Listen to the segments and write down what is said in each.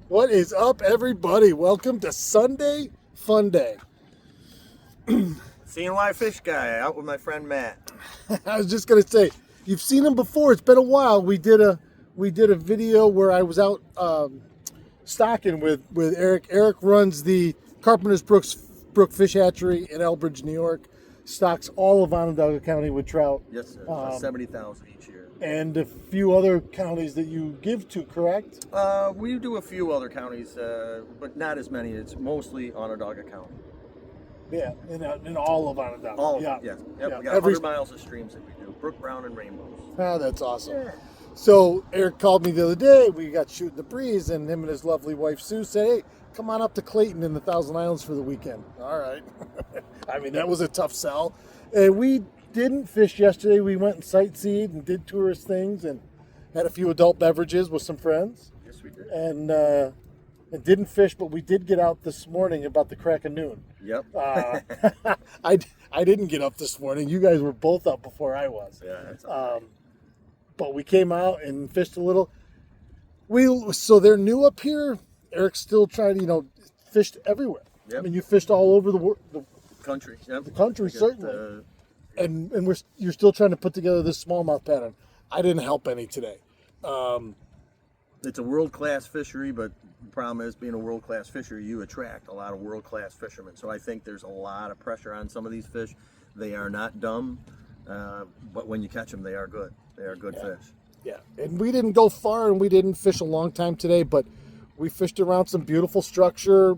What is up, everybody? Welcome to Sunday Fun Day. CNY Fish Guy out with my friend Matt. I was just gonna say, you've seen him before. It's been a while. We did a video where I was out stocking with Eric. Eric runs the Carpenter's Brook Fish Hatchery in Elbridge, New York. Stocks all of Onondaga County with trout. Yes, sir. 70,000 each year. And a few other counties that you give to, correct? We do a few other counties, but not as many. It's mostly Onondaga County. Yeah, in all of Onondaga. All of yeah. them, yes. Yep, Yeah. we got 100 miles of streams that we do. Brook, Brown, and Rainbows. Ah, that's awesome. Yeah. So Eric called me the other day. We got shooting the breeze, and him and his lovely wife Sue said, "Hey, come on up to Clayton in the Thousand Islands for the weekend." All right. I mean, that was a tough sell. We didn't fish yesterday. We went and sightseed and did tourist things and had a few adult beverages with some friends. Yes, we did. And didn't fish, but we did get out this morning about the crack of noon. Yep. I didn't get up this morning. You guys were both up before I was. Yeah, that's all right. But we came out and fished a little. So they're new up here. Eric's still trying to, fished everywhere. Yep. I mean, you fished all over the Country. Yep. the country, We got, certainly. And you're still trying to put together this smallmouth pattern. I didn't help any today. It's a world-class fishery, but the problem is being a world-class fishery, you attract a lot of world-class fishermen. So I think there's a lot of pressure on some of these fish. They are not dumb, but when you catch them, they are good. They are good fish. Yeah, and we didn't go far, and we didn't fish a long time today, but we fished around some beautiful structure.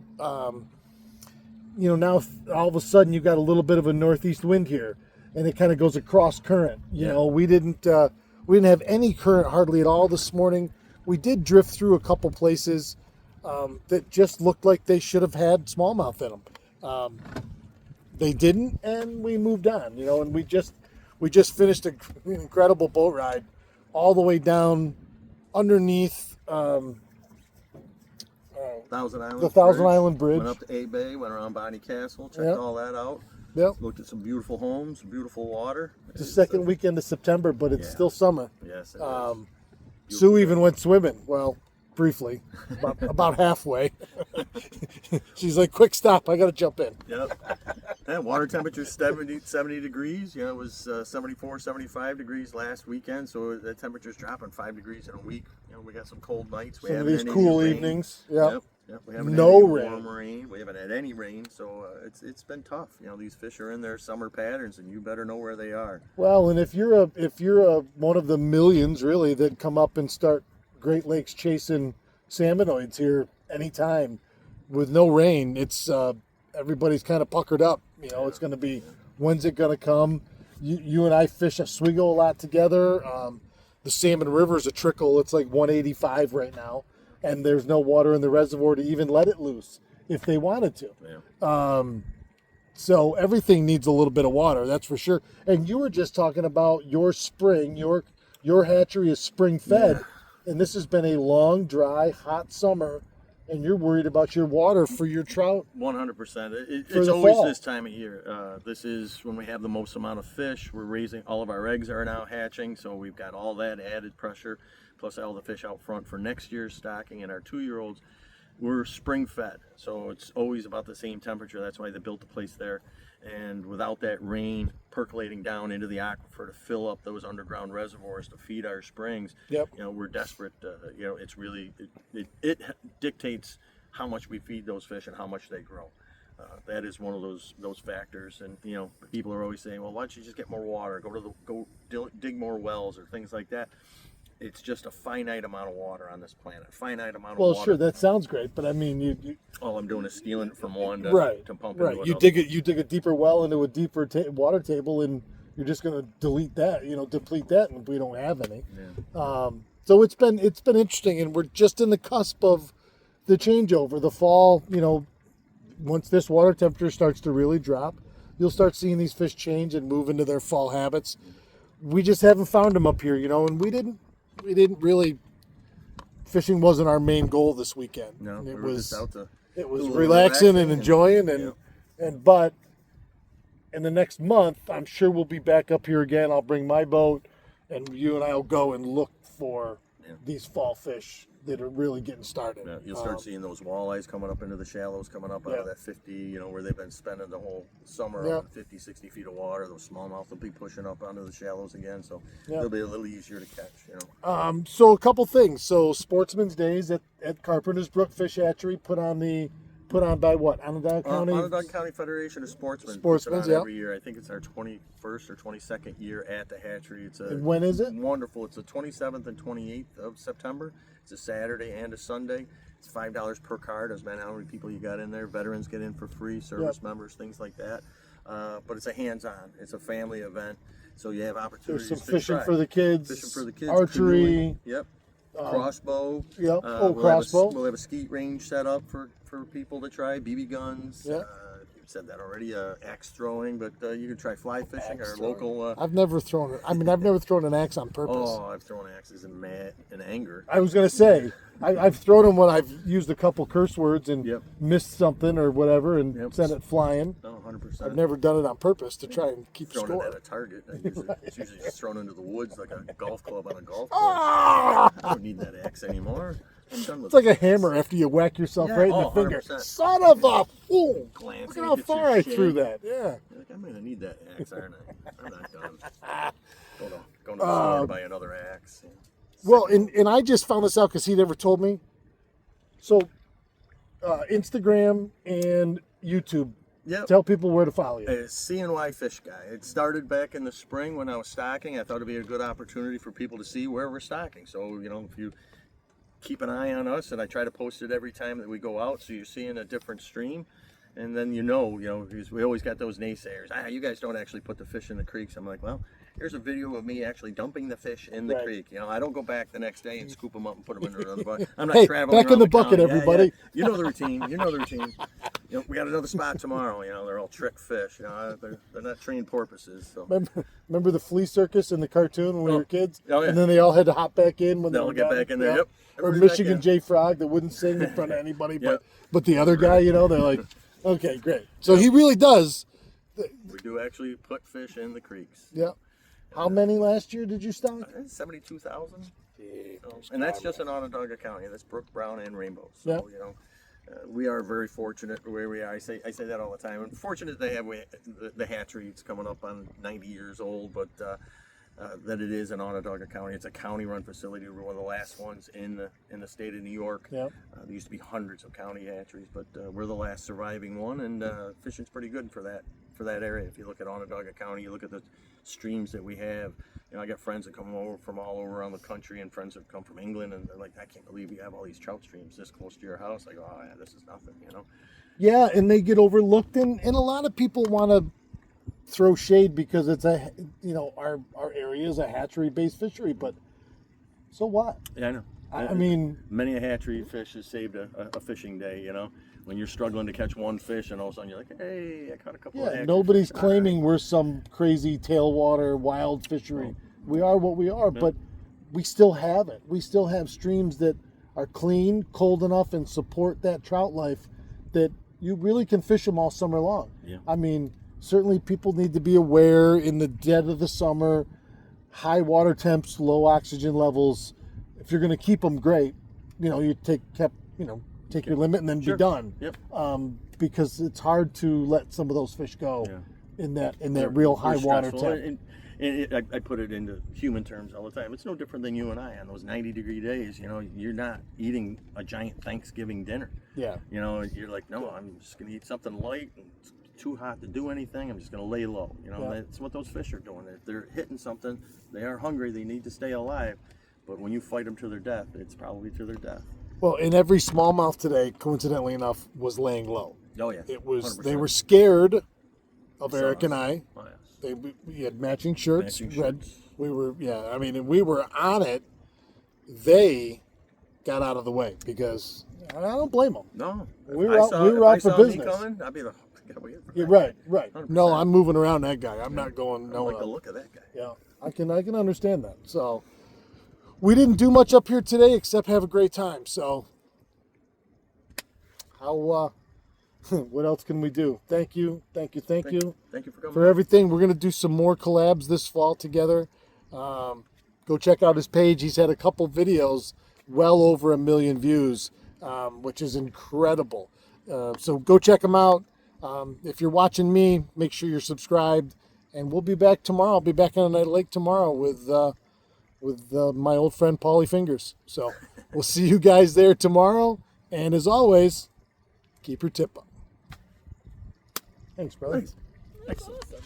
Now all of a sudden you got a little bit of a northeast wind here, and it kind of goes across current. We didn't have any current hardly at all this morning. We did drift through a couple places that just looked like they should have had smallmouth in them. They didn't, and we moved on. And we just finished an incredible boat ride all the way down underneath Thousand Island. the Thousand Island Bridge. Went up to A Bay, went around Bonnie Castle, checked Yep. all that out. Yep. Looked at some beautiful homes, some beautiful water. The second weekend of September, but it's Yeah. still summer. Yes. It is. Sue even went swimming. Well, briefly, about halfway. She's like, "Quick stop! I got to jump in." Yep. Yeah, water temperature 70 degrees. It was 74, 75 degrees last weekend. So the temperature's dropping 5 degrees in a week. We got some cold nights. We Some of haven't these had cool any rain. evenings. Yep. Yep. We haven't No had any rain. warm rain. We haven't had any rain. So it's been tough. These fish are in their summer patterns, and you better know where they are. Well, and if you're one of the millions really that come up and start Great Lakes chasing salmonoids here anytime with no rain, it's everybody's kind of puckered up. It's going to be, when's it going to come? You and I fish Oswego a lot together. The Salmon River is a trickle. It's like 185 right now, and there's no water in the reservoir to even let it loose if they wanted to. Yeah. So everything needs a little bit of water, that's for sure. And you were just talking about your spring, your hatchery is spring fed, and this has been a long, dry, hot summer, and you're worried about your water for your trout. 100%. It's the always fall. this time of year. This is when we have the most amount of fish. We're raising, all of our eggs are now hatching, so we've got all that added pressure, plus all the fish out front for next year's stocking. And our 2-year-olds, we're spring fed, so it's always about the same temperature. That's why they built the place there. And without that rain percolating down into the aquifer to fill up those underground reservoirs to feed our springs, Yep. we're desperate. It's really, it dictates how much we feed those fish and how much they grow. That is one of those factors. And people are always saying, well, why don't you just get more water, go dig more wells or things like that. It's just a finite amount of water on this planet. Finite amount of water. Well, sure, that sounds great, but I mean, you All I'm doing is stealing it from one to pump right. into You another. dig a deeper well into a deeper water table, and you're just going to deplete that, and we don't have any. Yeah. So it's been interesting, and we're just in the cusp of the changeover. The fall, once this water temperature starts to really drop, you'll start seeing these fish change and move into their fall habits. We just haven't found them up here, and we didn't really. Fishing wasn't our main goal this weekend. No, it we were was just out to it was do a little relaxing and relaxing enjoying, yeah. but in the next month, I'm sure we'll be back up here again. I'll bring my boat, and you and I will go and look for these fall fish that are really getting started. Yeah, you'll start seeing those walleyes coming up into the shallows, coming up out of that 50, you know, where they've been spending the whole summer on 50, 60 feet of water. Those smallmouth will be pushing up onto the shallows again, so they'll be a little easier to catch, you know. So a couple things. So Sportsman's Days at Carpenter's Brook Fish Hatchery put on by what? Onondaga County? Onondaga County Federation of Sportsmen. Sportsmen, puts it on every year. I think it's our 21st or 22nd year at the hatchery. It's And when is it? Wonderful. It's the 27th and 28th of September. It's a Saturday and a Sunday. It's $5 per card. Doesn't matter how many people you got in there. Veterans get in for free, service members, things like that. But it's a hands-on. It's a family event, so you have opportunities. There's some to fishing try. for the kids. Fishing for the kids. Archery. Canoeing. Yep. Crossbow. Yep. Crossbow. Crossbow. We'll have a skeet range set up for people to try. BB guns. Yep. You said that already. Axe throwing, but you can try fly fishing. Our local. I've never thrown it. I mean, I've never thrown an axe on purpose. Oh, I've thrown axes in anger. I was gonna say, I've thrown them when I've used a couple curse words and missed something or whatever and sent it flying. Oh, 100%. I've never done it on purpose to try and keep thrown score. it at a target. It's usually just thrown into the woods like a golf club on a golf course. Ah! I don't need that axe anymore. It's like a hammer after you whack yourself right in the finger. 100%. Son of a fool! Glancing, Look at how gets far your I shin. threw that. Yeah. You're like, I'm gonna need that axe, aren't I? I'm not done. Going to the store to buy another axe. Yeah. Well, and I just found this out because he never told me. So, Instagram and YouTube. Yep. Tell people where to follow you. CNY Fish Guy. It started back in the spring when I was stocking. I thought it'd be a good opportunity for people to see where we're stocking. So, you know, if you keep an eye on us, and I try to post it every time that we go out, so you're seeing a different stream. And then you know, because we always got those naysayers. You guys don't actually put the fish in the creeks. I'm like, well, here's a video of me actually dumping the fish in the creek. You know, I don't go back the next day and scoop them up and put them in another bucket. I'm not traveling back in around the bucket, county. everybody. Yeah. You know the routine. You know the routine. You know, we got another spot tomorrow. You know, they're all trick fish. You know, they're not trained porpoises. So. Remember the flea circus in the cartoon when we were kids? Oh, yeah. And then they all had to hop back in when They'll they get back in there. Yep. Or Michigan J. Frog that wouldn't sing in front of anybody, but the other guy, you know, they're like, okay, great. So he really does. We do actually put fish in the creeks. Yeah. How many last year did you stock? 72,000. And that's just in Onondaga County. That's Brook, Brown, and Rainbow. So, you know, we are very fortunate where we are. I say that all the time. And fortunate they have the hatchery. It's coming up on 90 years old, but that it is in Onondaga County. It's a county-run facility. We're one of the last ones in the state of New York. Yep. There used to be hundreds of county hatcheries, but we're the last surviving one, and fishing's pretty good for that area. If you look at Onondaga County, you look at the streams that we have. You know, I got friends that come over from all over around the country, and friends that come from England, and they're like, I can't believe you have all these trout streams this close to your house. I go, oh yeah, this is nothing, you know. Yeah, and they get overlooked, and a lot of people want to throw shade because it's our area is a hatchery-based fishery, but so what? Yeah, I know. I mean, many a hatchery fish has saved a fishing day, you know. When you're struggling to catch one fish and all of a sudden you're like, hey, I caught a couple of hatchery nobody's fish. claiming we're some crazy tailwater wild fishery. We are what we are, but we still have it. We still have streams that are clean, cold enough, and support that trout life that you really can fish them all summer long. Yeah. I mean, certainly people need to be aware in the dead of the summer, high water temps, low oxygen levels. If you're going to keep them, great. You know, you take your limit and then be done. Yep. Because it's hard to let some of those fish go in that real high water temp. I put it into human terms all the time. It's no different than you and I on those 90-degree days. You know, you're not eating a giant Thanksgiving dinner. Yeah. You know, you're like, no, I'm just going to eat something light. And it's too hot to do anything. I'm just going to lay low. You know, that's what those fish are doing. If they're hitting something, they are hungry. They need to stay alive. But when you fight them to their death, it's probably to their death. Well, and every smallmouth today, coincidentally enough, was laying low. Oh yeah. It was. 100%. They were scared of Eric and I. Oh, yes. We had matching shirts. Red. We were. Yeah. I mean, and we were on it. They got out of the way because I don't blame them. No. We were out for business. Coming, I'd be like, yeah, right. 100%. No, I'm moving around that guy. I'm not going. I like the look of that guy. Yeah, I can understand that. So we didn't do much up here today except have a great time. So how? What else can we do? Thank you Thank you for coming. for everything. We're gonna do some more collabs this fall together. Go check out his page. He's had a couple videos well over 1 million views, which is incredible. So go check them out. If you're watching me, make sure you're subscribed, and we'll be back tomorrow. I'll be back on Night Lake tomorrow with my old friend Paulie Fingers. So we'll see you guys there tomorrow. And as always, keep your tip up. Thanks, brother. Thanks. Excellent. Awesome.